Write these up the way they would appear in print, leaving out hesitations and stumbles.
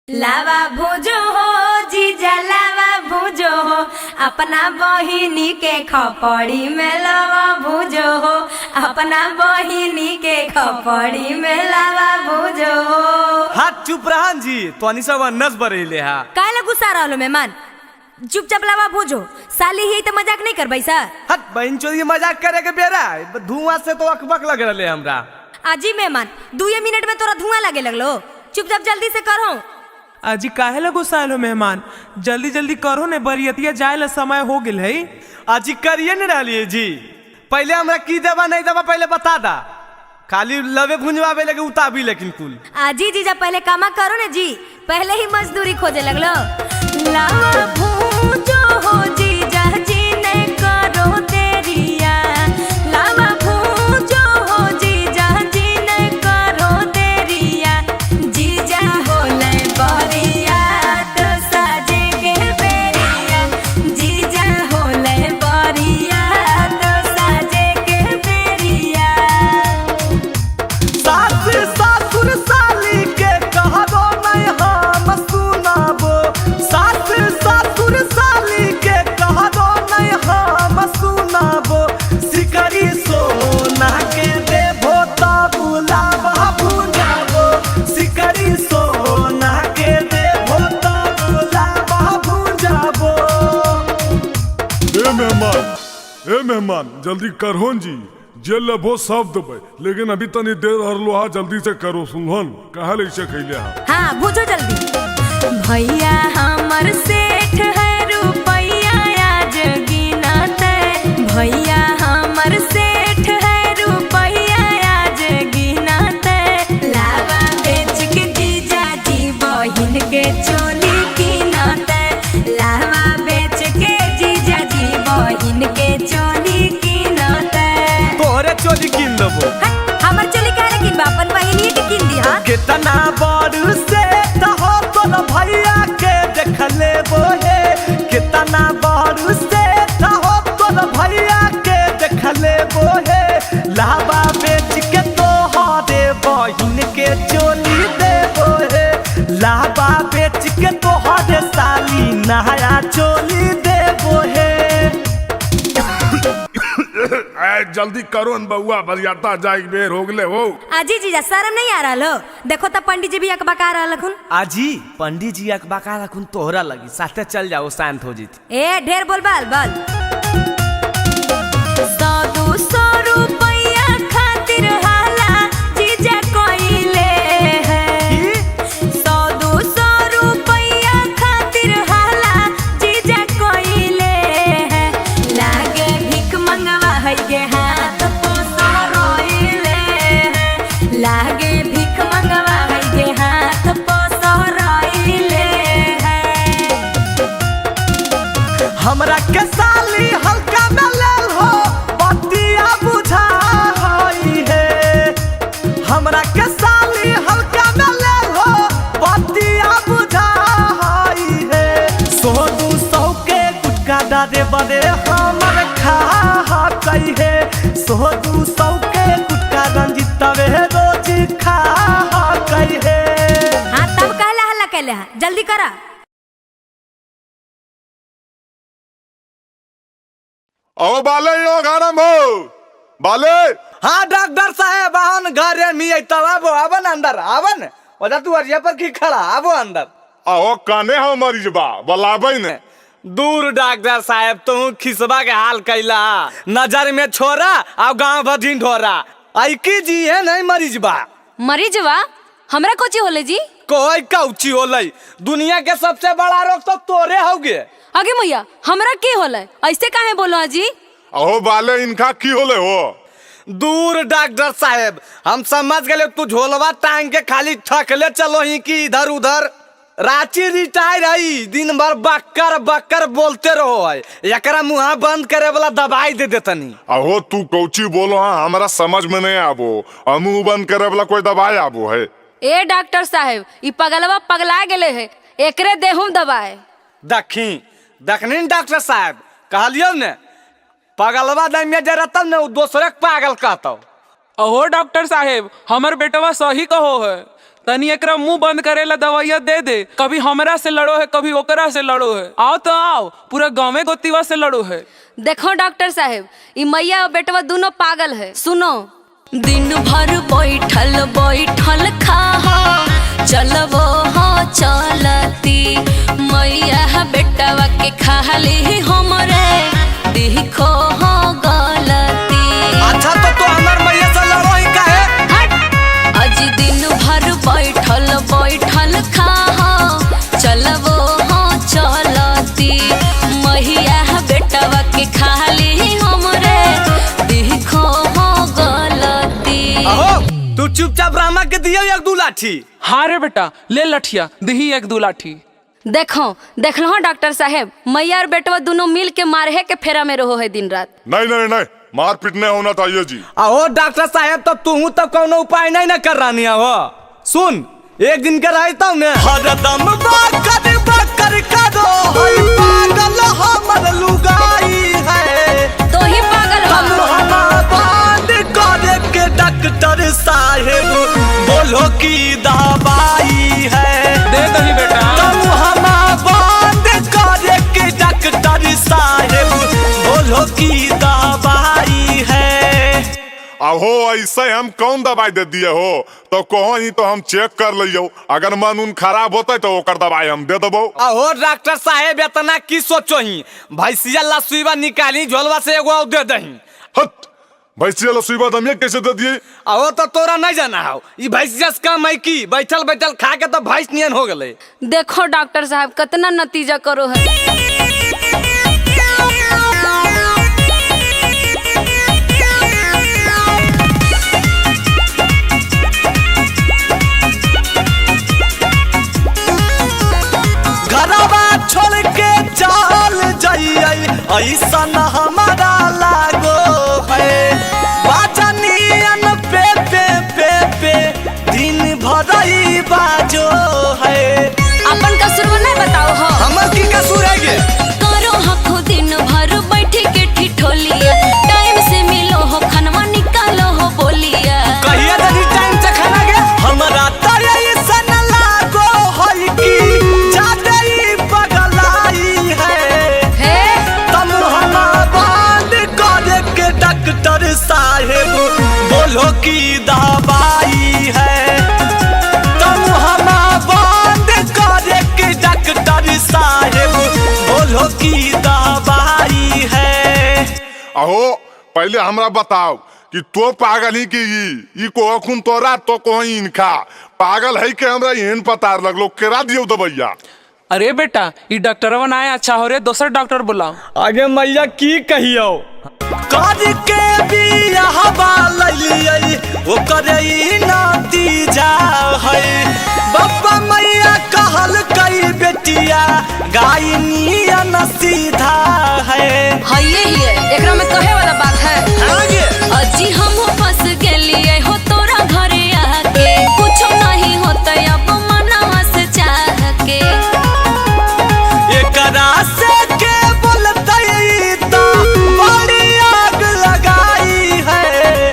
लावा भूजो हो जीजा लावा भूजो हो अपना बहिनी के खपड़ी में लावा भूजो हो अपना बहिनी के खपड़ी में लावा भूजो हो। हाथ चुप रहन जी तो सब नस बरेले हा काला गुस्सा रहलो मेहमान चुपचाप लावा भूजो साली ही तो मजाक नहीं करबै सर। हट बहन चोरी मजाक करे के बेरा धुआं से तो अकबक लग रहे हमरा। आजी मेहमान 2 मिनट में तोरा धुआं लगे लगलो चुपचाप जल्दी से करो। अजी काहे ला गुस्साइल हो मेहमान, जल्दी जल्दी करो ने बरियतिया जाए ला समय हो गेल है। अजी करिए न रहिए जी, पहले हमरा की देवा नहीं देवा पहले बता दा, खाली लवे भुंजवावे लगे उताबी लेकिन कुल। आजी जीजा पहले कामा करो ने जी, पहले ही मजदूरी खोजे लगलो। लावा भूजो हो जीजा जी ने करो देरिया लावा भूजो हो जीजा जी ने करो देरिया जीजा हो ले बरिया तो साजे के बेरिया जीजा हो ले बरिया तो साजे के बेरिया। सास सासुर साली के कहबो नहीं हम सुनाबो, सास सासुर साली के कहबो नहीं हम सुनाबो, सिकरी सोना के देबो त बुलावा भुंजाबो, सिकरी सोना के देबो त बुलावा भुंजाबो। ए मेहमान जल्दी करहोन जी, जेल लबो सब दबे, लेकिन अभी तनी देर हरलो हा, जल्दी से करो सुनहन कहा ले से खैले हा। हाँ भूजो जल्दी। भैया हमर सेठ है रुपैया आज गिनते, भैया हमर सेठ है रुपैया आज गिनते, लावा बेच के जीजा जी बहिन के चोली गिनते, लावा बेच के जीजा जी बहिन के चोली गिनते। तोहरे चोली किन देबो। हट, हमर चोली काहे गिन बा अपन बहिनी के गिन दी। हाँ कितना बड़ से हो तोर भैया के देख लेबो हे, कितना बड़ से हो तोर भैया के देख लेबो हे, लावा बेच के तोहरे बहिन के चोली देबो हे, लावा बेच के तोहरे साली नया चोली देबो हे। जल्दी करो न बउआ, बरियाता जाए बेर हो गले हो। आजी जीजा शर्म नहीं आ रहा लो, देखो तो पंडित जी भी अकबका रहा लखुन। आजी पंडित जी अकबका रखुन तोहरा लगी, साथे चल जाओ शांत हो जीती। ए ढेर बोल बाल बल 100-200 रुपया खातिर हाला जीजा कोइले है, 100-200 रुपया खातिर हाला जीजा कोइले है, लागे भीख मंगवा है के हाथ पोसा रोइले है, लागे भीख मंगवा है के हाथ पोसा रोइले है। हमरा के साली हल्का में लेल हो बतिया बुझा हई है, हमरा के साली हल्का में लेल हो बतिया बुझा हई है, 100-200 के गुटका डारे बड़े हमर खा कई है, 100-200 के गुटका रंजितवे रोज खा कई है। हाँ तब कहला हल्ला कहले हा जल्दी करा। ओ बाले यो गरम हो बाले। हाँ डॉक्टर साहब आवन घरे नहीं आई तब आबो आवन अंदर आवन, ओदा तू अरिया पर की खड़ा आबो अंदर। आओ काने हो मरीज बा बलाबै ने। दूर डॉक्टर साहब तू खिसबा के हाल कैला, नजर में छोरा और गांव भर ढिंढोरा, आई की जी है नहीं मरीज बा। मरीज बा हमरा कोची होले जी? कोई कौची होले, दुनिया के सबसे बड़ा रोग तो तोरे होगे। आगे मैया हमरा के होले ऐसे काहे बोलो जी? आओ बाले इनका की होले हो। दूर डॉक्टर साहब हम समझ गए तू झोलवा टांग के खाली थकले चलो ही कि इधर उधर, रांची रिटायर आई दिन भर बक्कर बक्कर बोलते रहो है, एकरा मुंह बंद करे वाला दवाई दे देतनी। अहो तू कौची बोलो हाँ, हमारा समझ में नहीं आबो, मुंह बंद करे वाला कोई दवाई आबो है। ए डॉक्टर साहब ई पगलवा पगला गेले है, एकरे देहुम दबाए। दखनी डॉक्टर साहब कहलियो ने पगलवा नहीं में जरतम ने दूसरे पागल कहतो। अहो डॉक्टर साहेब हमर बेटवा सही कहो है, तनी एकरा मुंह बंद करेला दवाइया दे दे। कभी हमरा से लड़ो है, कभी ओकरा से लड़ो है। आओ तो आओ, पूरा गाँव गोतीवा से लड़ो है। देखो डॉक्टर साहब, ई मैया और बेटवा दोनों पागल है। सुनो, दिन भर बैठल बैठल खा चलबो हो चलती, मैया बेटवा के खाली हमरे देखो हो गलती। अच्छा तो हमार मैया से लड़ो ही काहे? हट, आज दिन भर बैठल बैठल खा चलबो हो चलती, मैया बेटवा के खाली हमरे देखो हो गलती। अहो तू चुपचाप रामा के दियो एक दू लाठी। हाँ रे बेटा, ले लठिया दही एक दो लाठी। देखलो डॉक्टर साहब, मैया और बेटवा दोनों मिल के मारे के फेरा में रहो है दिन रात। नहीं, मारपीट नहीं होना चाहिए जी। अहो डॉक्टर साहब, तो तू तो कोनो उपाय नहीं न कर रानी हो। सुन, एक दिन के रहता हूँ न हरदम बाकर करो, पागल हमर लुगाई है। तो ही पागल हो। करे के डॉक्टर साहेब बोलो की दवाई है। दे दही बेटा। बंद करे के डॉक्टर साहेब बोलो की दवाई है। अहो ऐसे हम कौन दवाई दे दिए हो, तो कहो ही तो हम चेक कर लियो। अगर मन उन खराब होता तो ओकर दवाई हम दे देबो। अहो डॉक्टर साहेब, इतना की सोचो ही, भैंसिया लसुईबा निकाली झोलवा से एगो दे दही। हट, भैंसिया लसुईबा दमिया कैसे दे दिए? अहो तो तोरा नहीं जाना हो, ई भैंसिया से काम है की बैठल बैठल खा के तो भैंस नियन हो गले। देखो डॉक्टर साहब, कितना नतीजा करो है। घरवा छोड़ के चल जाइए ऐसा न हमारा लागो है। बाजनियन पे पे पे पे दिन भर ही बाजो है। अपन कसूर नहीं बताओ हो। हमर की कसूर है गे? करो हको दिन भर बैठ के ठिठोलिया, टाइम से मिलो हो, खानवा निकालो हो बोलिया। कहिए दादी टाइम से खाना गे? हमरा तो ऐसा न लागो है कि ज्यादा ही पगलाई है। तुम हमारा बंद करे के डॉक्टर साहेब बोलो की दवाई है। तुम हमारा बंद करे के डॉक्टर साहेब बोलो की दवाई है। अहो पहले हमरा बताओ कि तो पागल ही की ई को खून तोरा तो कोई इनका पागल है कि हमरा यहन पता लगलो केरा दियो दवाइया। अरे बेटा, ई डॉक्टरवा ना आया अच्छा हो रे, दूसरा डॉक्टर बुलाओ। आगे मैया की कहियो कर के बियाहवा लइलियै ओकर ई नतीजा है। बाबा मैया कहल कई बेटिया गाय नियन सीधा है। एकरा में कहे वाला बात है। आगे अजी हम फंस गेलिए हो तोरा घरे आके, कुछ नहीं होता अब मनवा से चाह के। एकरा से के बोलतै तो बड़ी आग लगाई है।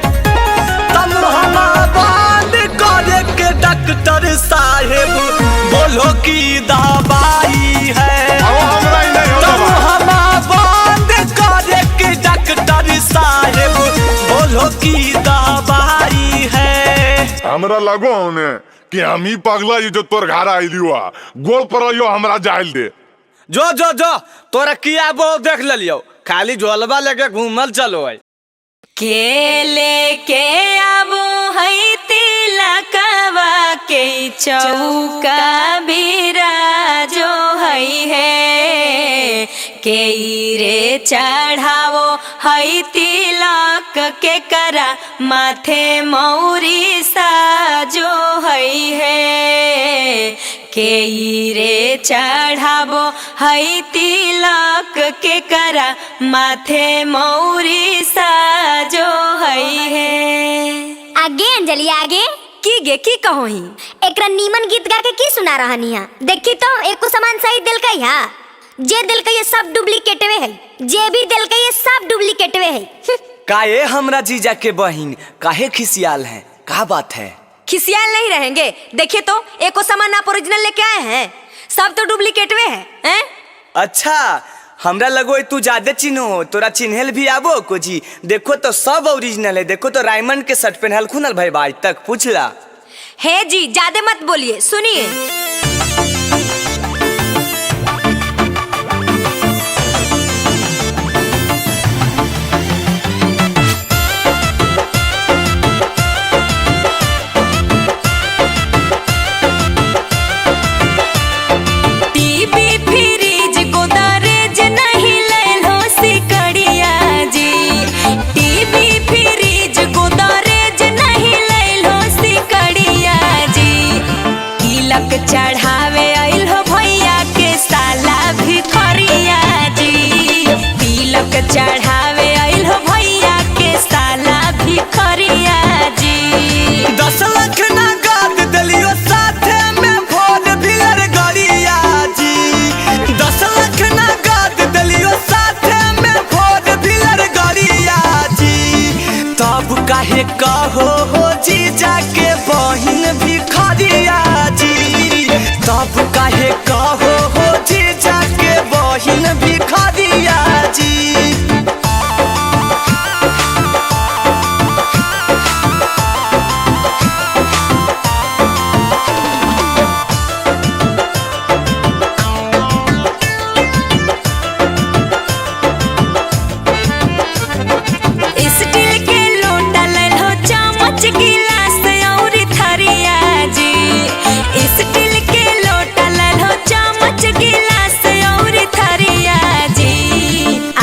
तुम हमारा बंद करे के डॉक्टर साहेब बोलो की दवाई है। हमरा ही नहीं तुम होता। हमारा बंद करे के डॉक्टर साहेब बोलो की दवाई है। हमरा लगो होने कि हम ही पगला ये जो तोर घर आइलियो गोल पर आइयो हमरा जाइल दे। जो जो जो तोरा किया वो देख लियो, खाली झोलवा लेके घूमल चलो है। के लेके आबो है तिलकवा के चौका बिराजो है के रे चढ़ावो है तिलक के करा माथे मौरी साजो है के रे चढ़ावो है तिलक के करा माथे मौरी साजो है। आगे अंजलि आगे की गे की कहो ही एकरा नीमन गीत गा के की सुना रहनी है। देखी तो एको सामान सही दिल का है, जे दिल का ये सब डुप्लीकेट वे है, जे भी दिल का ये सब डुप्लीकेट वे है। काहे हमरा जीजा के बहिन काहे खिसियाल है, का बात है? खिसियाल नहीं रहेंगे। देखिए तो एको सामान आप ओरिजिनल लेके आए हैं, सब तो डुप्लीकेट में हैं। अच्छा हमरा लगो तू ज्यादा चिन्हो, तोरा चिन्हल भी आबो को जी। देखो तो सब ओरिजिनल है। देखो तो रायमंड के शर्ट पहनल खुनल भाई आज तक पूछला। हे जी ज्यादा मत बोलिए, सुनिए। चढ़ावे आइल हो भैया के साला भिखरिया जी, तिलक चढ़ावे आइल हो भैया के साला भिखरिया जी। 10 लाख नगद दलियो साथे में भोज भिलर गरिया जी। 10 लाख नगद दलियो साथे में भोज भिलर गरिया जी। तब काहे कहो हो जी जाके बहिन भिखरिया जी। तब काहे कहो हो जी जाके बहिन भिखरिया जी। स्टील के लोटा ललो चम्मच गिलास और थरिया जी। स्टील के लोटा ललो चम्मच गिलास और थरिया जी।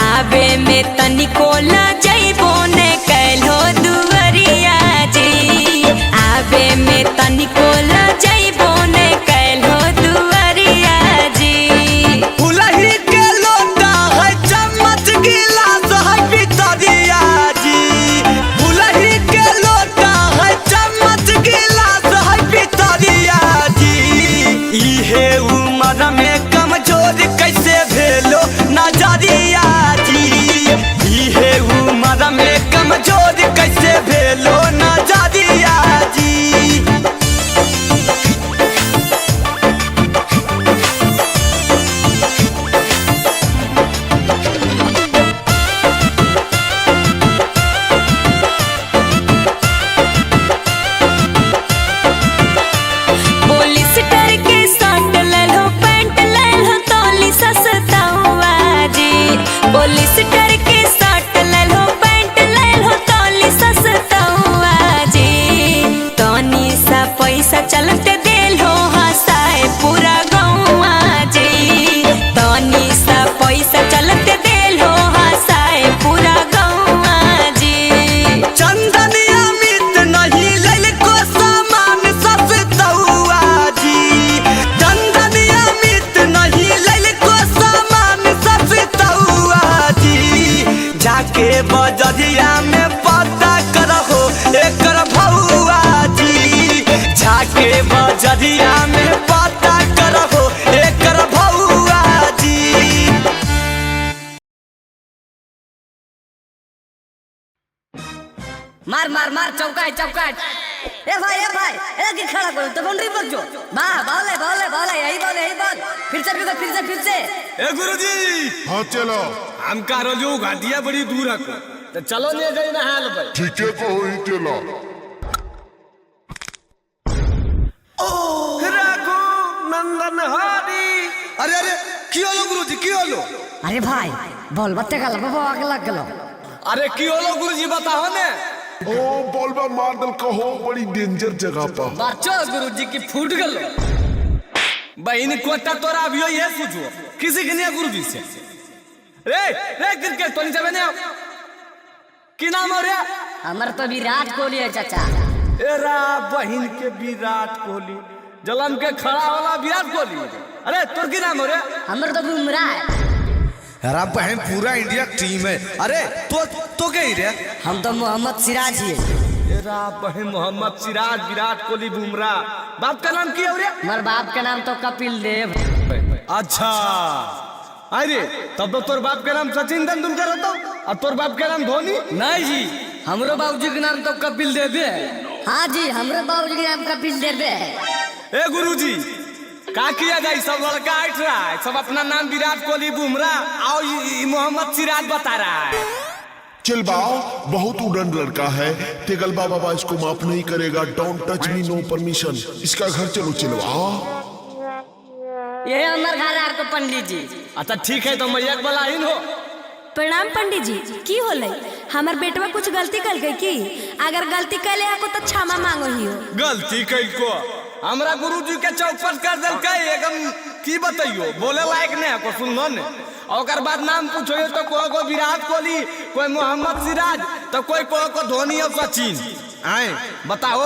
आबे में तनिको ल जइबो ने कैलो दुवरिया जी। आबे में तनिको ल जइबो ने कैलो दुवरिया जी। फुलही के लोटा है चम्मच गिलास है पितरिया जी। फुलही के लोटा है चम्मच गिलास है पितरिया जी। इहे उम्र में कमजोर कैसे भेलो नजरिया जी। इहे उम्र में कमजोर कैसे भेलो नजरिया जी। पॉलिस्टर के शर्ट ललो पैंट ललो तोली सस्ता हुआ जी। पॉलिस्टर के शर्ट ललो पैंट ललो तोली सस्ता हुआ जी। तनी सा पैसा चलते देलो हंसाए पूरा गौवा जी। तनी सा पैसा चलते देलो हंसाए पूरा गौवा जी। चंदनिया मित नहीं लैल को सामान सस्ता हुआ जी। चंदनिया मित नहीं लैल को सामान सस्ता हुआ जी। जाके बजरिया में पता करहो एकर भौआ जी। जाके बजरिया में पता करहो एकर भौआ जी। मार मार मार चौकाट चौकाट। ए भाई ए कि खड़ा करो तो बाउंड्री पर जो वाह बोले यही बोल फिर से। ए गुरुजी हाँ चलो हम का रोजू घाटिया बड़ी दूर है तो चलो ले जाई ना हाल भाई। ठीक है को ही चलो। राघो नंदन हरी। अरे की होलो गुरुजी की होलो? अरे भाई बोल बत्ते का बाबा आग लग गलो। अरे की होलो गुरुजी बताओ ने। ओ बोलबा मार दल कहो बड़ी डेंजर जगह पर। बच्चो गुरुजी की फूट गलो। बहन कोटा तोरा अभियो ये पूछो किसी के नहीं गुरुजी से। रे क्रिकेट तो नहीं जावे ने। की नाम हो रे? हमर तो विराट कोहली है चाचा। एरा बहन के विराट कोहली जलम के खड़ा वाला विराट कोहली। अरे तोर की नाम हो रे? हमर तो बुमराह है। अरे बहन पूरा इंडिया टीम है। अरे तो क्या ही रे? हम तो मोहम्मद सिराज ही है। एरा बहन मोहम्मद सिराज विराट कोहली बुमराह। बाप का नाम क्या हो रे? हमारे बाप का नाम तो कपिल देव। अच्छा अरे तब तो तोर बाप का नाम सचिन तेंदुलकर होता और तोर बाप का नाम धोनी। नहीं जी हमरो बाबूजी के नाम तो कपिल देव है। हाँ जी, हमरे बाबूजी के नाम का बिल दे दे। ए गुरुजी, का किया जाए? सब लड़का आठ रहा है, सब अपना नाम विराट कोहली, बुमराह और मोहम्मद सिराज बता रहा है। चल बाओ, बहुत उड़न लड़का है। तेगलबा बाबा इसको माफ नहीं करेगा। Don't touch me, no permission. इसका घर चलो चलवाओ। ये हमारे घर आपको पंडित जी। अच्छा ठीक है, तो मैया बोला ही हो। प्रणाम पंडित जी, की होले? हमार बेटवा कुछ गलती कर गई की? अगर गलती कैले हको तो क्षमा मांगो ही हो। गलती कई को हमरा गुरुजी के चौपट कर दिल कई एकदम की बताइयो, बोले लायक नहीं है को सुनो ने। और बाद नाम पूछो तो कोई को विराट कोहली, कोई मोहम्मद सिराज, तो कोई को धोनी और सचिन। आए बताओ,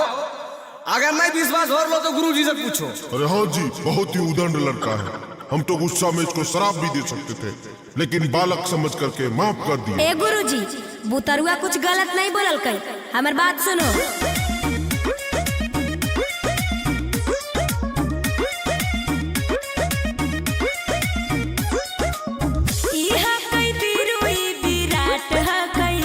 अगर नहीं विश्वास हो लो तो गुरुजी से पूछो। अरे हाँ जी, बहुत ही उदंड लड़का है। हम तो गुस्सा में इसको शराब भी दे सकते थे, लेकिन बालक समझ करके माफ कर दिया। ए गुरुजी, बुतरुआ कुछ गलत नहीं बोलल कई, हमार बात सुनो। इहा कई बिरुई विराट ह कई,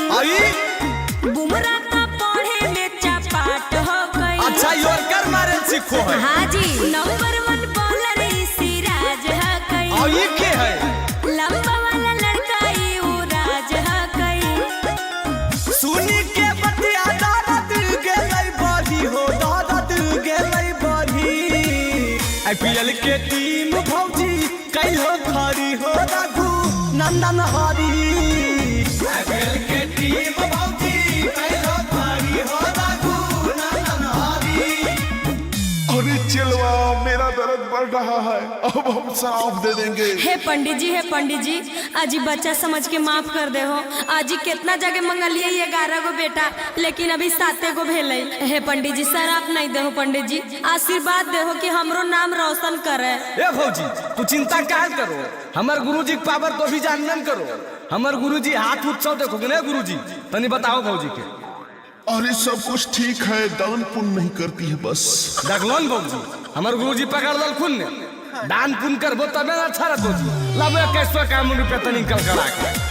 बुमराह का पढ़े में चपाट ह कई। अच्छा योरकर मारे सीखो है। हाँ जी, नंबर 1 बॉलर सिराज ह कई। और ये के है? लंबा वाला लड़का युवराज ह कई। सुनी के बतिया दादा दिल गेलै बढ़ी हो, दादा दिल गेलै बढ़ी। आईपीएल के टीम भौजी कैलो खरी हो, रघु नंदन हरी। आईपीएल के टीम भौजी कैलो खरी हो, रघु नंदन हरी। अरे चलवा, मेरा दर्द बढ़ रहा है, अब हम शराब दे देंगे। हे पंडित जी, आजी बच्चा समझ के माफ कर दे हो। आजी कितना जगह मंगलिए 11 गो बेटा, लेकिन अभी 7 गो भेलै। हे पंडित जी, शराब नहीं दे हो। पंडित जी आशीर्वाद दे हो कि हमरो नाम रोशन करे। ए भौजी, तू चिंता क्या करो, हमार गुरुजी के पावर तो भी जानन करो। हमार गुरुजी हाथ उत्सव देखो ना गुरुजी, तनी बताओ भौजी के। अरे सब कुछ ठीक है, दान पुण्य नहीं करती है बस। देखलोन भौजी, हमार गुरुजी पकड़ दल खुन ने, दान पुण्य करबो तबे अच्छा रहतो। लबे कैसो काम रुपया तनी कलकड़ा के।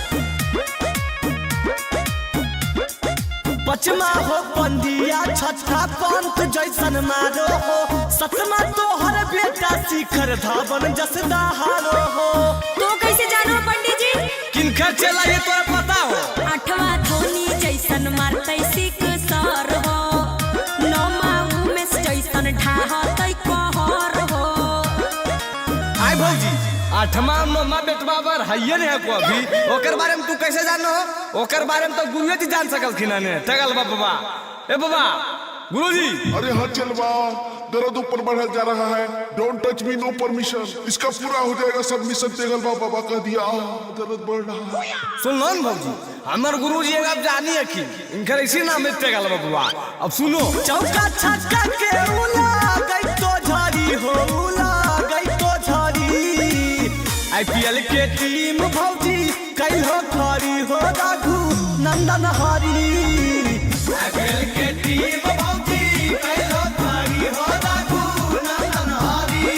पचमा हो पंडिया, छठा पंथ जैसन मारो हो, सतमा तो हर बेटा शिखर धावन जस दहारो हो। तो कैसे जानो पंडित जी? किनका चला ये तो पता हो। 8वां धोनी जैसन मारतै सिक सर हो, 9वां उमेश जैसन ढाहतै कहर हो। आय भौजी, 8वां 9वां बेटवा पर हइये ने को अभी ओकर बारे में तू कैसे जानो हो? ओकर बारे में तो गुरुजी जी जान सकलखिन ने। तगल बाबा, ए बाबा गुरुजी। अरे हाँ चलवा, दर्द ऊपर बढ़ा जा रहा है। Don't touch me, no permission. इसका पूरा हो जाएगा सब मिशन। तेगलबा बाबा कह दिया, दर्द बढ़ रहा है। सुन लो भौजी, हमार गुरुजी अब जानी है कि इनकर इसी नाम है तेगलबा बाबा। अब सुनो, चौका छक्का के उला गई तो झाड़ी हो, उला गई तो झाड़ी। आईपीएल के टीम भौजी कैलो खरी हो, रघु नंदन हरी। आईपीएल के टीम भौजी कैलो खरी हो, रघु नंदन हरी।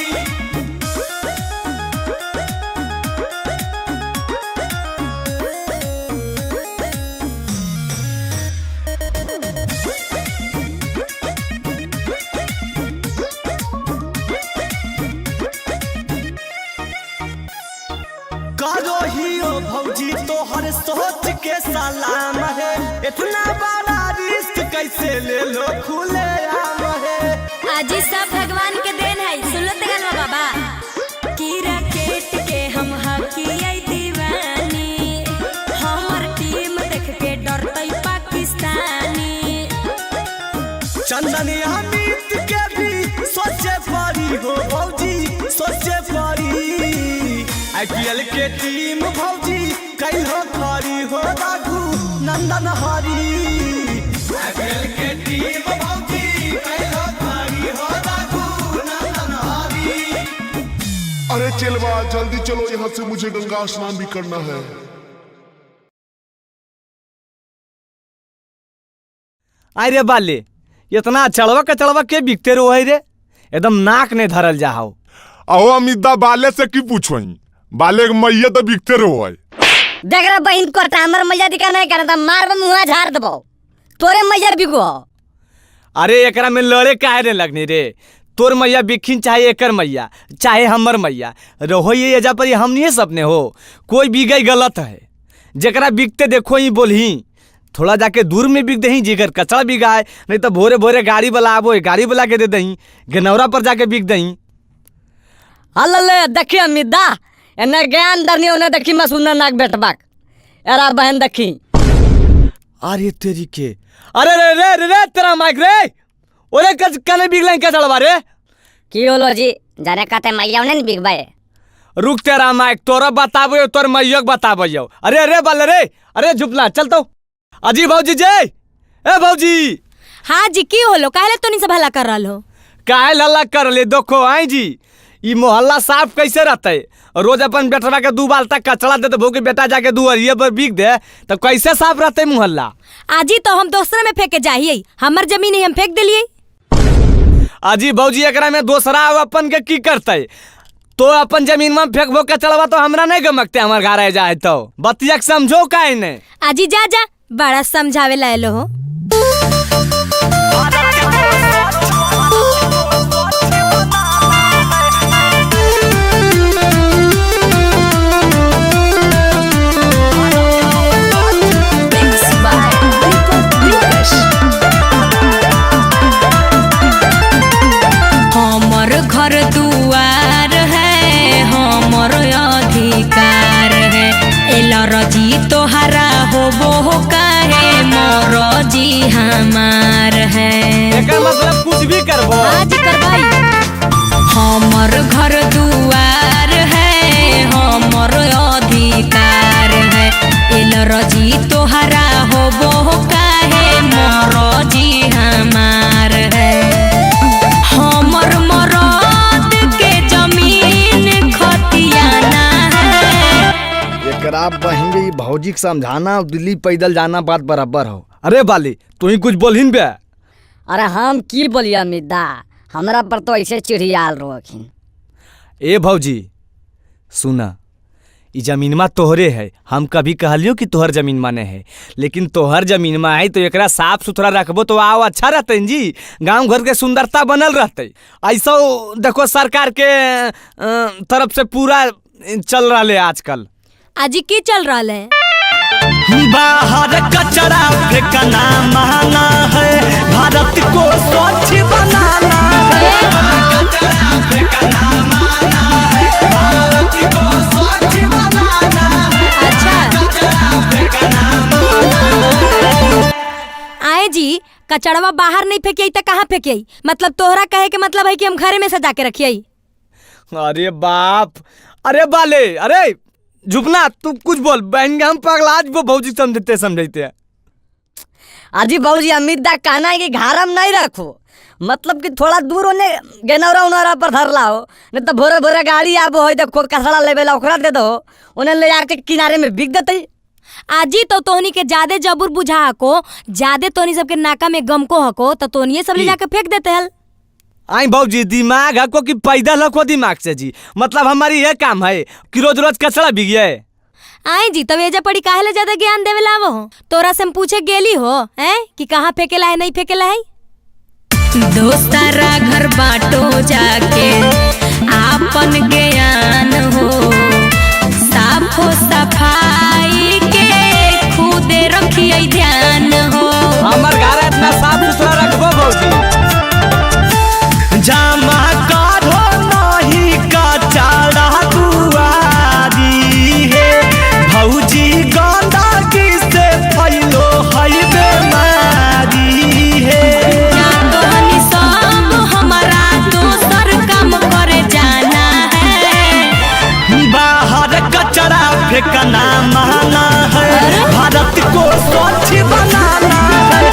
करो ही ओ भौजी तोहर सोच के सलाम है, इतना बड़ा रिस्क कैसे ले लो खुले आम है। आजी सब भगवान के देन है। सुन लो तेगलबा बाबा, की रकेट के हम हकियै दीवानी, हमर टीम देख के डरतै पाकिस्तानी। चंदन अमित के भी सोचे पड़ी हो भौजी, सोचे पड़ी। आईपीएल के टीम भौजी कैलो खरी हो, रघु नंदन हरी। आईपीएल के टीम भौजी कैलो खरी हो, रघु नंदन हरी। अरे चलवा, जल्दी चलो यहाँ से, मुझे गंगा स्नान भी करना है। अरे बाले, इतना चढ़वा के बिकते रहो है रे, एकदम नाक ने धरल जाओ। अहो अमिता, बाले से की पूछोई, बाले के मैया तो बिकते रहो है। देख रहा बहन करता, हमार मैया दिखा नहीं करता, मार मुँह झाड़ दबो, तोरे मैया बिको। अरे एकरा में लड़े काहे ने लगनी रे। तोर मैया बिखिन चाहे एकर मैया चाहे हमर मैया रहो ये एजा पर हम नहीं सपने हो। कोई बिगई गलत है जरा बिकते देखो ही बोलही थोड़ा जाके दूर में बिक दही जिगर कचरा बिगाए नहीं तो भोरे भोरे गाड़ी वाला आबो गाड़ी वाला के दे दही गनौरा पर जाके बिक दही। अल्ले देखी अमिदा एने ज्ञान दरनी उन्हें देखी मैं सुनना नाक बेटबाक एरा बहन देखी। अरे तेरी के अरे रे रे रे, रे तेरा माइक रे ओरे कने बिक लाइन का चलवा रे की होलो जी जाने कहते मैया ने बिक बाए। रुक तेरा माइक तोरा बताबो तोर मैया बताबो। अरे अरे बाल रे अरे झुपला चल तो अजी भौजी जय ए भौजी। हाँ जी की होलो काहे तो नहीं सब हल्ला कर रहा हो। काहे हल्ला कर ले देखो आई जी ई मोहल्ला साफ कैसे रहते रोज अपन बेटवा के 2 बाल्टा कचरा दे दो कि बेटा जाके दुआरिये पर बिक दे तो कैसे साफ रहते मोहल्ला। आजी तो हम दूसरे में फेंके जाइए हमर जमीन ही हम फेंक दिलिए। अजी भौजी एकरा में दूसरा अपन के की करते तो अपन जमीन में फेंकबो कचड़वा तो हमरा नहीं गमकते हमार घर आ जाए तो बतिया समझो काहे ने। आजी जा जा बड़ा समझावे लायलो हो। हमर घर दुआर है हमर अधिकार है एलरजी तोहरा होबो काहे मोरजी हमार है। एकर मतलब कुछ भी करबो आज करबाई। हमर घर दुआर है हमर अधिकार है एलरजी तोहरा होबो काहे मोरजी हमार है। हमर मरद के जमीन खतियाना है। एकरा बहन भी भौजी के समझाना दिल्ली पैदल जाना बात बराबर हो। अरे बाली तू ही कुछ बोलहिन बे। अरे हम की बोलिए अमिदा हमरा पर तो ऐसे चिड़ियाल रोखिन। ए भौजी सुना ई जमीनमा तोहरे है हम कभी कहलियो कि तोहर जमीन माने है लेकिन तोहर जमीन में है तो एकरा साफ सुथरा रखबो तो आओ अच्छा रहते जी गांव घर के सुंदरता बनल रहते। ऐसा देखो सरकार के तरफ से पूरा चल रहा है आजकल। आजी की चल रहा है। बाहर कचरा फेंकना महना है भारत को स्वच्छ बनाना है। आए जी कचड़वा बाहर नहीं फेंकिए तो कहाँ फेंकिए मतलब तोहरा कहे के मतलब है कि हम घरे में सजा के रखिए। अरे बाप अरे बाले अरे झुपना तू कुछ बोल बहन हम पगला आज वो भौजी समझते हैं। अजी भौजी अमिदा कहना है कि घर हम नहीं रखो मतलब कि थोड़ा दूर होने गनौरा उनौरा पर धर लाओ नहीं तो भोरे भोरे गाड़ी आबो हो देखो कचरा लेवे ओकरा दे दो उन्हें ले जाके किनारे में बिक देते। आजी तो तोहनी के ज्यादा जबूर बुझा हको ज्यादा तोहनी सबके नाका में गम को हको तो तोहनी सब ले जाके फेंक देते हल। आई भौजी दिमाग हको कि पैदा लखो दिमाग से जी मतलब हमारी ये काम है कि रोज रोज कचरा बिगिए। आई जी तब एजा पड़ी काहे ले ज्यादा ज्ञान देवे लावो हो तोरा से हम पूछे गेली हो हैं कि कहाँ फेंकेला है नहीं फेंकेला है। दोस्तारा घर बाटो जाके आपन ज्ञान हो साफो सफाई के खुदे रखिए ध्यान हो। हमार घर इतना साफ सुथरा रखबो भौजी जामा काढ़ो नहीं कचरा दुआरी है भौजी गंदगी से फैलो है बीमारी है। जातोहनी सब हमारा दोसर काम करे जाना है। बाहर कचरा फेंकना महना है भारत को स्वच्छ बनाना है।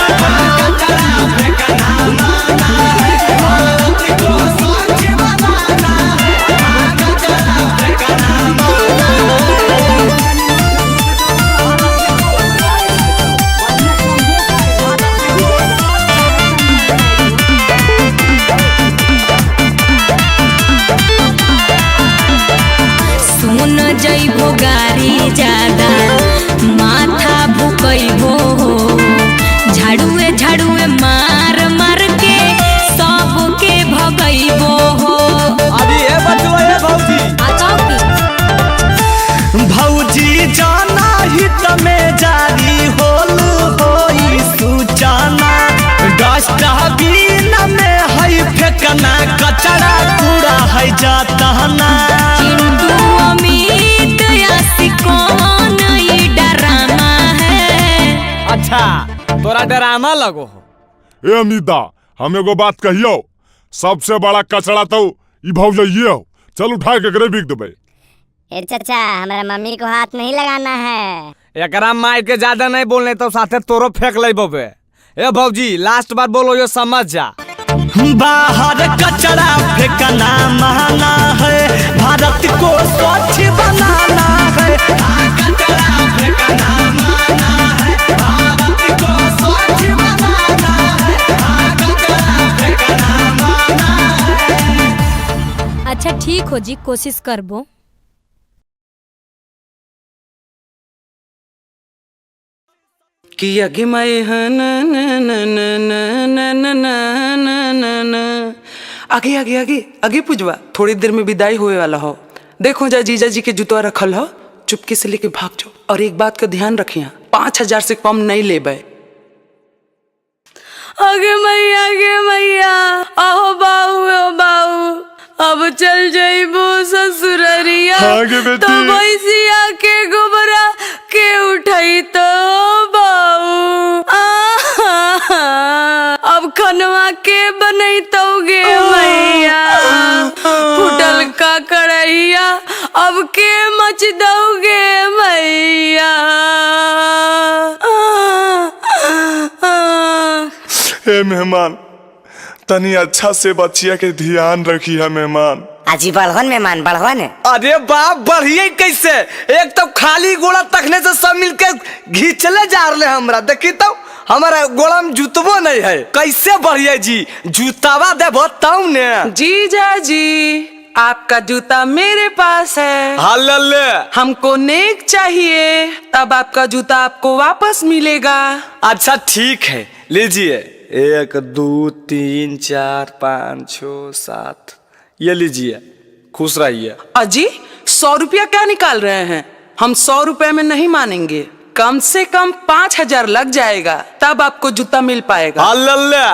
सुन जइबो गाड़ी ज्यादा माथा भुकइबो झाड़ुए झाड़ुए मार मार जइबो हो। अभी ये बचवा ये भौजी बताओ की भौजी जाना ही तमे जारी होल होई सूचना डस्टबिन में है फेंकना कचरा कूड़ा है जातना चिंटू अमित यासिकोन ये डरामा है। अच्छा तोरा डरामा लगो हो। ए अमिता हम एगो बात कहियो, सबसे बड़ा कचरा तो ई भौजइये हो। चल उठा के करे बिक देबे। ए चाचा हमारा मम्मी को हाथ नहीं लगाना है। एकरा मार के ज्यादा नहीं बोलने तो साथे तोरो फेंक ले बबे। ए भौजी लास्ट बार बोलो यो समझ जा। बाहर कचरा फेंकना महना है, भारत को स्वच्छ बनाना है। कचरा फेंकना महना है, भारत को स्वच्छ बनाना है। कचरा फेंकना महना है। अच्छा ठीक हो जी, कोशिश करबो। कि आगे मैं न न न न न न न न न आगे आगे आगे आगे पूजवा, थोड़ी देर में विदाई होए वाला हो। देखो जा जीजा जी के जूतवा रखल हो, चुपके से लेके भाग जाओ। और एक बात का ध्यान रखिए, 5000 से कम नहीं लेबे। आगे मैया आहो बाऊ अब चल जाइबो ससुररिया। आगे बेटी। तो भैंसिया के गोबरा के उठाई तो बाऊ। अब खनवा के बनई तो गे मैया, फुटल का कढ़ैया अब के मच दोगे मैया। हे मेहमान तनी अच्छा से बच्चिया के ध्यान रखी है मेहमान। आजी बढ़वन मेहमान बढ़वन। अरे बाप बढ़िए कैसे, एक तो खाली गोड़ा तकने से सब मिलके घींचले जा रहे हमरा। देखी तो हमारा गोड़ा में जूतबो नहीं है, कैसे बढ़िया जी जूतावा देबो तब ने। जीजा जी आपका जूता मेरे पास है। हल्ले हमको नेक चाहिए, तब आपका जूता आपको वापस मिलेगा। अच्छा ठीक है लीजिए, 1 2 3 4 5 6 7 ये लीजिए, खुश रहिए। अजी 100 रुपया क्या निकाल रहे हैं? हम 100 रुपए में नहीं मानेंगे, कम से कम 5000 लग जाएगा, तब आपको जूता मिल पाएगा। हल्ले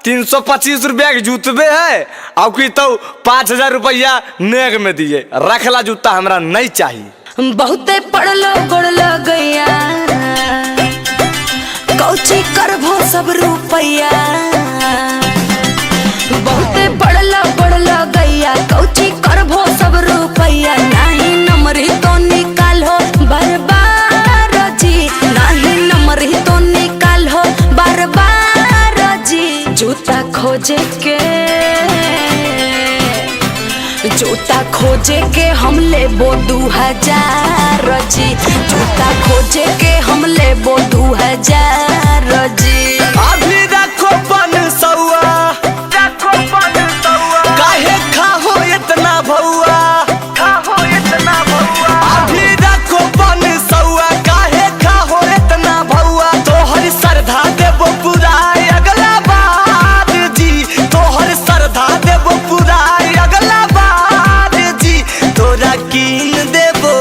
325 रुपया के जूतबे है, आपकी तो 5000 रुपया नेग में दिए। रखला जूता हमरा नहीं चाहिए। बहुते पड़लो गोड़लो गैया, कौची करभो सब रुपैया। बहुते पड़लो गोड़लो गैया, कौची करभो सब रुपैया। नहीं नमरी तो निकालो बार जी, नहीं नमरी तो निकालो बार जी। जूता खोजे के हम लेबो 2000 जी। जूता खोजे के हम लेबो 2000 जी। अभी रखो 500, काहे खाहो इतना भौआ। अभी रखो 500, काहे खाहो इतना भौआ। तोहर श्रद्धा देबो पूरा अगला बार जी, तोहर श्रद्धा देबो पूरा अगला बार जी। तोरा कीन देबो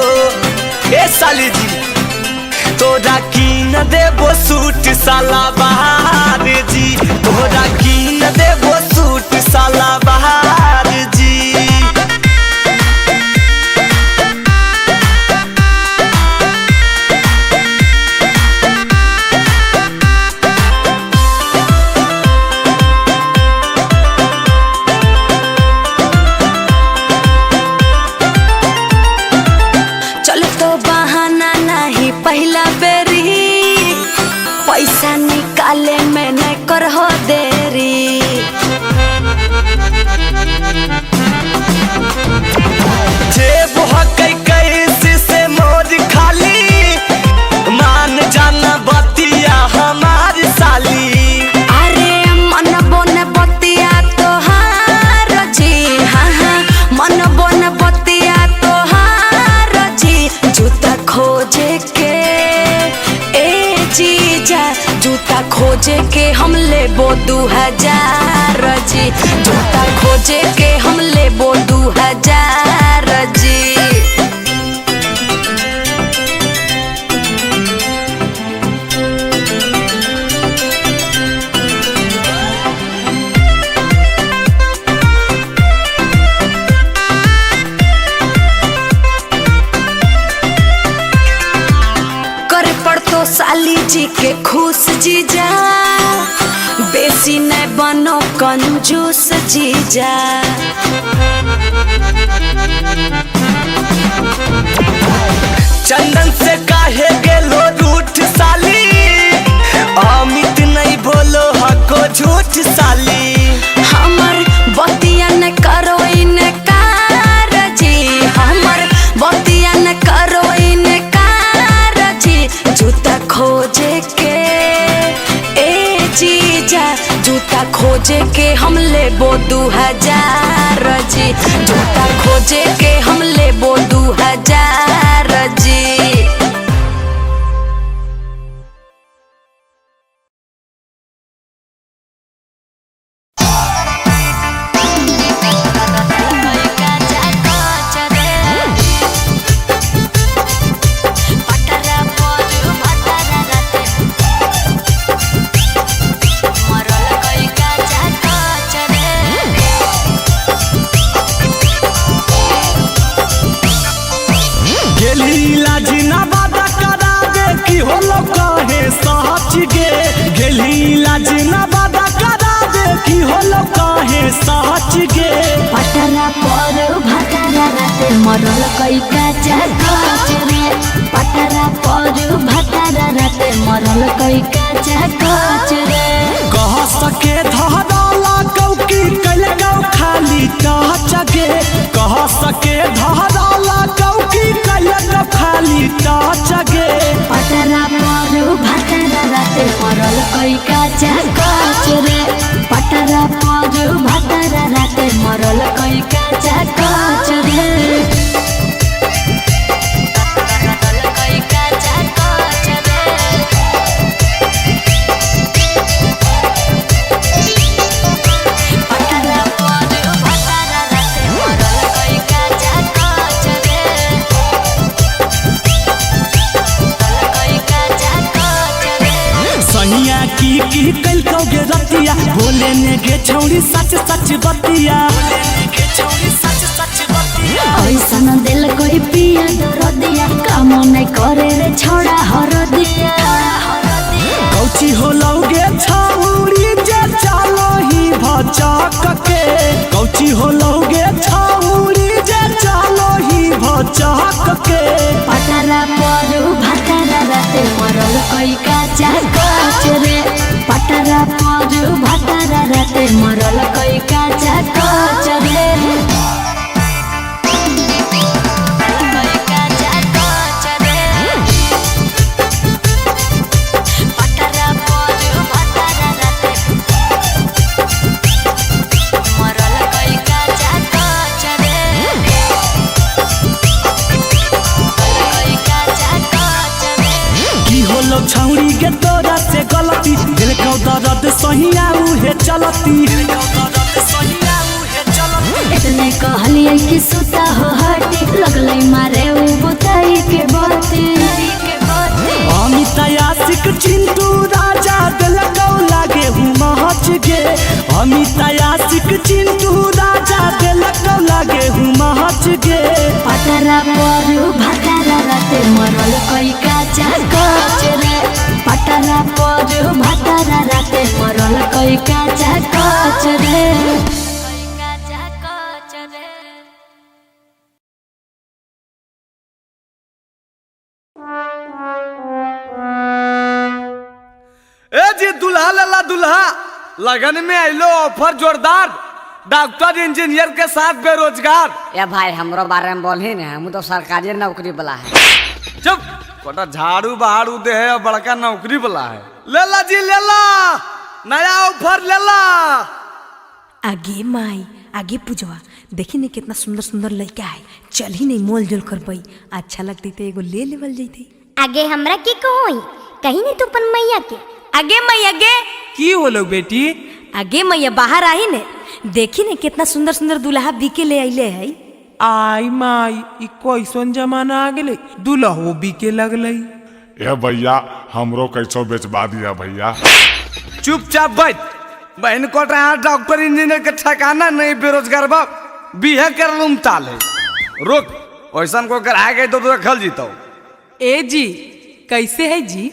ए साली जी, तोरा कीन देबो सूट साला बहार जी। तोरा कीन देबो सूट साला बहार जी। चले तो बहाना नहीं पहला बेरी, पैसा निकाले में नहीं करहो देरी। जेब हकै कैसे से मोर खाली, मान जाना बतिया हमार साली। अरे मन बोन बतिया तोहार जी, हाँ हाँ मन बोन बतिया तोहार जी। जूता खोजे के ए जीजा, जूता खोजे के हम लेबो 2000 जी जूता खोजे के हम लेबो 2000 जी। करे पड़तो साली जी के खुश जीजा बेसी न बनो कंजूस जीजा। चंदन से काहे गेलो रूठ साली अमित नहीं बोलो हको झूठ साली। हमर बतिया न करो इनकार जी हमर बतिया न करो इनकार जी जूता खोजे के ए जीजा जूता खोजे के हम लेबो 2000 जी जूता खोजे के हम लेबो 2000 जी। मरल कई काचा काच रे पटरा पर भटरा राते मरल कई काचा काच रे। कह सके धराला कौकी कैल गौ खाली टच गे कह सके धराला कौकी कैल गौ खाली टच गे। पटरा पर भटरा राते मरल कई काचा काच रे पटरा पर भटरा राते मरल कई काचा काच रे। की कैल कौगे रतिया बोले ने गे छौरी सच सच बतिया ऐसा न दिल कोई पिया दरदिया काम नहीं करे रे छोड़ा हरदिया। कौची हो लौगे छौरी जे चलो ही भचक के कौची हो लौगे छौरी जे चलो ही भचक के। पटरा पर भटरा राते मरल कई काचा काच रे पटरा पर भटरा राते मरल कई काचा काच रे। छौरी के तोरा से गलती दिल को दर्द सहिया उहे चलती इतने कहलिए कि सुता हो हटी लगले मारे उ बुताई के बाती। अमित आशिक चिंटू राजा दिल को लागे हूँ महच गे अमित आशिक चिंटू राजा दिल को लागे हूँ महच गे। पटरा पर भटरा राते मरल कई काचा काच रे पटरा पर भटरा राते मरल कई काचा काच रे। ए जी दुल्हा लला दुल्हा लगन में आइलो ऑफर जोरदार डॉक्टर इंजीनियर के साथ बेरोजगार। ए भाई हमरो बारे में बोल ही ना हम तो सरकारी नौकरी वाला है। चुप कोटा झाड़ू बहाड़ू दे है बड़का नौकरी वाला है। लेला जी लेला नया ऑफर लेला। आगे माई आगे पूजवा देखी नहीं कितना सुंदर सुंदर लड़का है चल ही नहीं मोल जोल कर पाई अच्छा लगती तो एगो ले लेवल जैते। आगे हमरा के कहोई कहीं नहीं तू अपन मैया के आगे माई आगे की होलो बेटी आगे मैया बाहर आई ने, देखी ने कितना सुंदर सुंदर दूल्हा बिके ले आइले है। आई माई ई कैसन जमाना आ गेले, दूल्हो बिके लगले। ए भैया हमरो कैसो बेचवा दिया भैया। चुपचाप बैठ। बहन को डॉक्टर इंजीनियर के ठिकाना नहीं, बेरोजगार बा बिहे कर लूम ताल है। रुक, वैसा को कर आ गए तो रखल जीतो। ए जी कैसे है जी?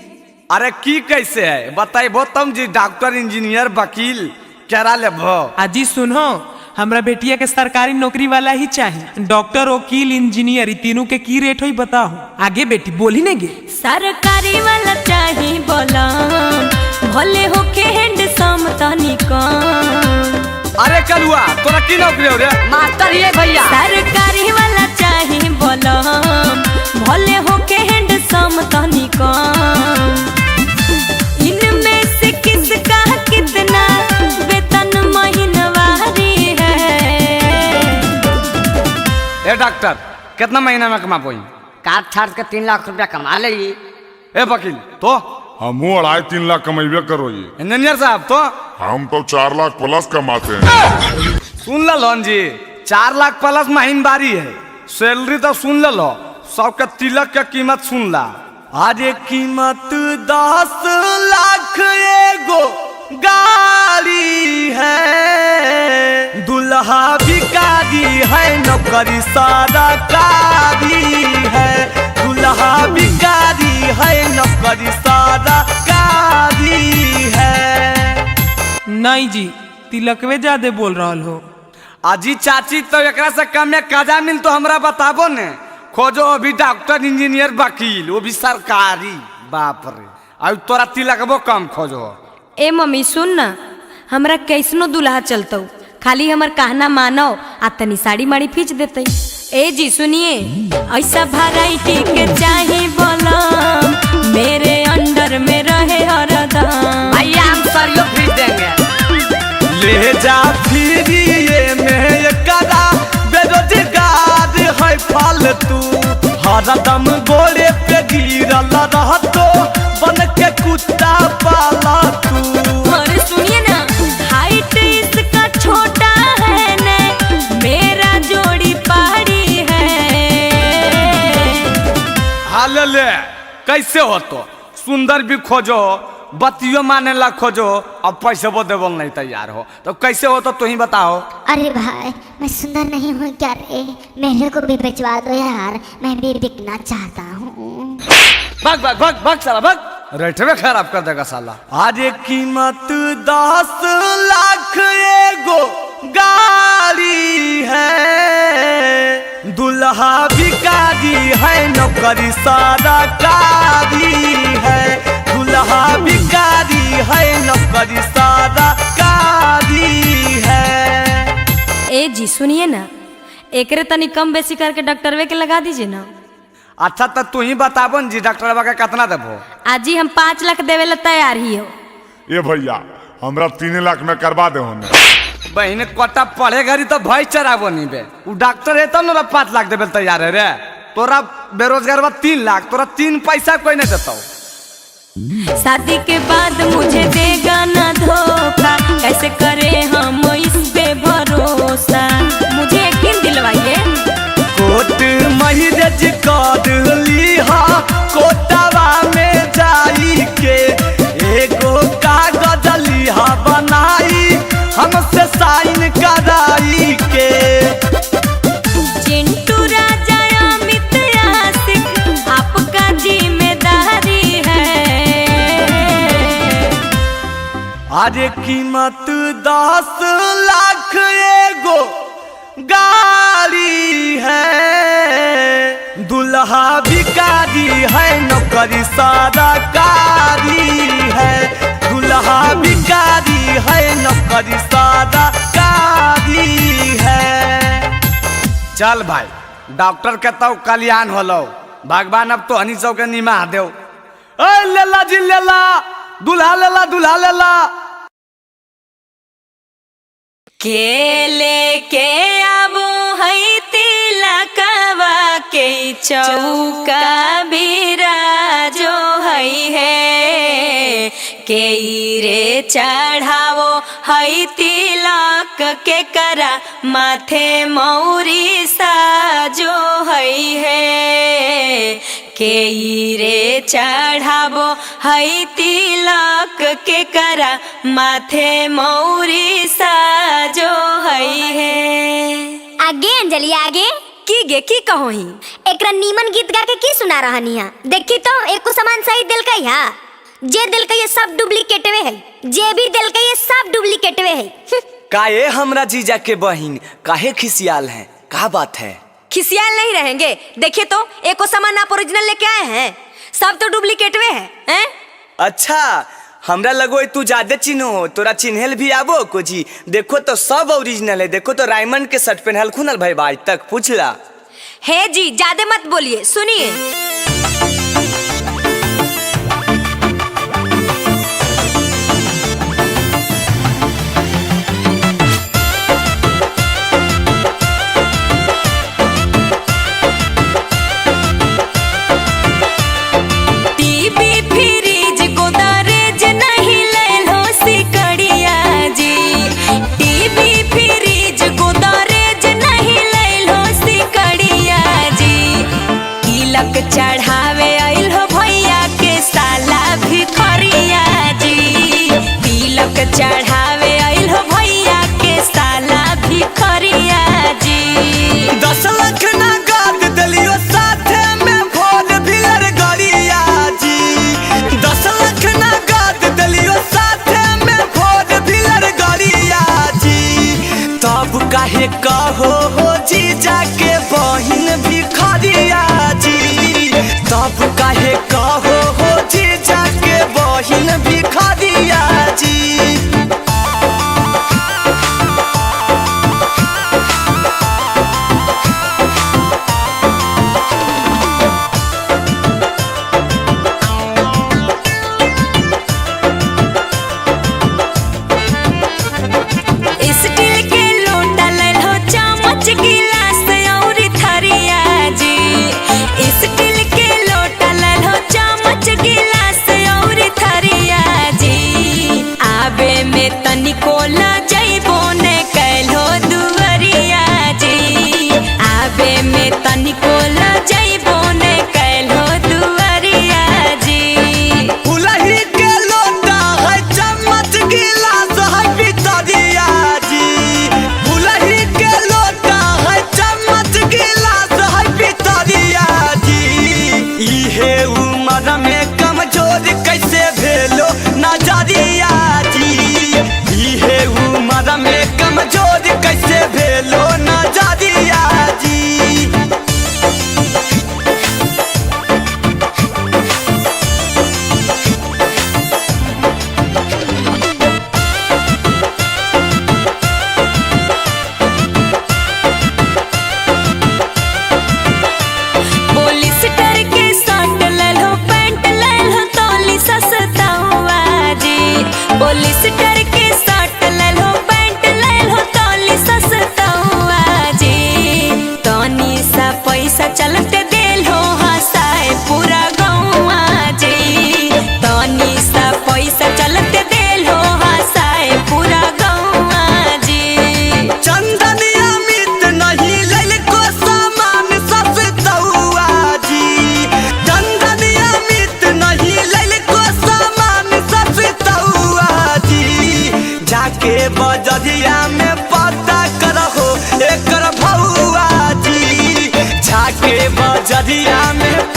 अरे की कैसे है बताइबो तुम जी। डॉक्टर इंजीनियर वकील केरा लेबो? अजी सुनो, हमरा बेटिया के सरकारी नौकरी वाला ही चाहिए। डॉक्टर, वकील, इंजीनियर ई तीनों के की रेट होई बताओ। आगे बेटी बोली ने गे। सरकारी वाला चाही बोला, भले होके हैंडसम तनी कम। अरे कलुआ तोरा की नौकरी हो रे? मास्टर ये भैया। सरकारी वाला चाही बोला, भले होके हैंडसम तनी कम। इनमें से किसका कितना वेतन महीनवारी है? ए डॉक्टर कितना महीना में कमा पाई? काट छाट के 3 लाख रुपया कमा ले। ए वकील तो? हमू 2.5-3 लाख कमेबे करो ये। इंजीनियर साहब तो? हम तो 4 लाख प्लस कमाते हैं। सुन लो जी, 4 लाख प्लस महीनवारी है। सैलरी तो सुन लो, सबके तिलक के कीमत सुन ला। अरे कीमत 10 लाख एगो गाड़ी है, दुल्हा भिखारी है, नौकरी सरकारी है। दुल्हा भिखारी है, नौकरी सरकारी है। नहीं जी, तिलकवे ज्यादा बोल रहा हो। अजी चाची तो एकरा से कम में काजा मिल तो हमरा बताबो ने। खोजो अभी डॉक्टर इंजीनियर वकील, वो भी सरकारी। बाप रे, अब तोरा तिलकबो कम खोजो। ए मम्मी सुन ना, हमरा कैसनो दूल्हा चलतो, खाली हमर कहना मानो आ तनी साड़ी माड़ी खींच देते। ए जी सुनिए, ऐसा वैरायटी के चाही बोला, मेरे अंडर में रहे हरदम। भैया हम सरियो खरीद देंगे। ले जा फिरिए में करा, बेरोजगार है फालतू, हरदम गोड़े पे गिरल रहतो, बन के कुत्ता पाला तू। और सुनिए ना, हाइट इसका छोटा है ने, मेरा जोड़ी पहाड़ी है। हाल ले कैसे हो तो? सुंदर भी खोजो, बतियो माने ला खोजो, अब पैसे वो देवल नहीं तैयार हो तो कैसे हो? तो तू ही बताओ। अरे भाई मैं सुंदर नहीं हूँ क्या रे? मेरे को भी बेचवा दो यार, मैं भी बिकना चाहता हूँ। भाग भाग भाग भाग साला भाग, रेटवे खराब कर देगा साला। अरे कीमत 10 लाख एगो गाड़ी है, दुल्हा भिखारी है, नौकरी सरकारी है। दुल्हा भिखारी है, नौकरी सरकारी है। ए जी सुनिए ना, एकरे तनी कम बेसी करके डॉक्टरवे के लगा दीजिए ना। अच्छा तो तू ही बताबो जी, डॉक्टर का कितना देबो? आजी हम 5 लाख देवे ला तैयार ही हो। ए भैया हमरा 3 लाख में करवा दे होने। बहन कोटा पढ़े घरी तो भाई चराबो नहीं बे, वो डॉक्टर है तो ना 5 लाख देवे तैयार है रे। तोरा बेरोजगार बा 3 लाख, तोरा 3 पैसा कोई नहीं देता। शादी के बाद मुझे देगा ना धोखा, कैसे करे हम इस पे भरोसा, मुझे यकीन दिलवाइए। कोट मैरिज कर लीहा, कोटवा में जाई के एगो कागज लीहा बनाई, हमसे साइन कराई के। चिंटू राजा अमित आशिक आपका जिम्मेदारी है। अरे कीमत 10 लाख एगो गाड़ी है, दुल्हा भिखारी है, नौकरी सरकारी है। दुल्हा भिखारी है, नौकरी सरकारी है। चल भाई, डॉक्टर के तो कल्याण होलो, भगवान अब तो हनी सब के निमाह दो। लेला जी लेला, दुल्हा लेला, दुल्हा लेला। के लेके आबो है तिलकवा के चौका बिराजो है के रे चढ़ावो हई तिलक के करा माथे मौरी साजो हई है के रे चढ़ाबो हई तिलक के करा माथे मौरी साजो हई है। आगे अंजलि आगे की गे की कहोही एकरा नीमन गीत गा के की सुना रहनी है। देखी तो एको सामान सही दिल का हा जे दिल का ये सब डुप्लीकेट वे है जे भी दिल का ये सब डुप्लीकेट वे है। काहे हमरा जीजा के बहिन काहे खिसियाल हैं का बात है? खिसियाल नहीं रहेंगे। देखिए तो एको सामान आप ओरिजिनल लेके आए हैं सब तो डुप्लीकेट वे हैं। अच्छा हमरा लगो तू ज्यादा चिन्हो तोरा चिन्हल भी आबो को जी। देखो तो सब ओरिजिनल है। देखो तो रायमंड के शर्ट पहनल खुनल भाई आज तक पूछला है जी। ज्यादा मत बोलिए सुनिए। चढ़ावे आइल हो भैया के साला भिखरिया जी। तिलक चढ़ावे आइल हो भैया के साला भिखरिया जी। 10 लाख नगद दलियो साथे में भोर भिलर गरिया जी। 10 लाख नगद दलियो साथे में भोर भिलर गरिया जी। तब काहे कहो हो जीजा के बहिन भिखरिया जी। तब काहे कहो हो जीजा के बहिन भिखरिया जी। स्टील के लोटा लल हो चम्मच गिलास और थरिया जी। स्टील के लोटा लल हो चम्मच गिलास और थरिया जी। आबे में तनिको ल जइबो ने कैलो दुवरिया जी। आबे में तनिको ल जइबो ने कैलो दुवरिया जी। फुलही के लोटा है चम्मच गिलास है पितरिया जी। फुलही के लोटा है चम्मच गिलास है पितरिया जी। इहे उम्र में कमजोर कैसे भेलो नजरिया जी। इहे उम्र में कमजोर कैसे भेलो नजरिया जी। पॉलिस्टर के शर्ट लल हो पैंट लल हो तौली सस्ता हुआ जी। पॉलिस्टर के शर्ट लल हो पैंट लल हो तौली सस्ता हुआ जी। तनी सा पैसा चलते देल हो हंसाए पूरा गौवा जी। तनी सा पैसा चलते देल हो हंसाए पूरा गौवा जी। चंदनिया मित नहीं लैल को सामान सस्ता हुआ जी। चंदनिया मित नहीं लैल को सामान सस्ता हुआ जी। जाके बजरिया में पता करहो एकर भौआ जी। जाके बजरिया में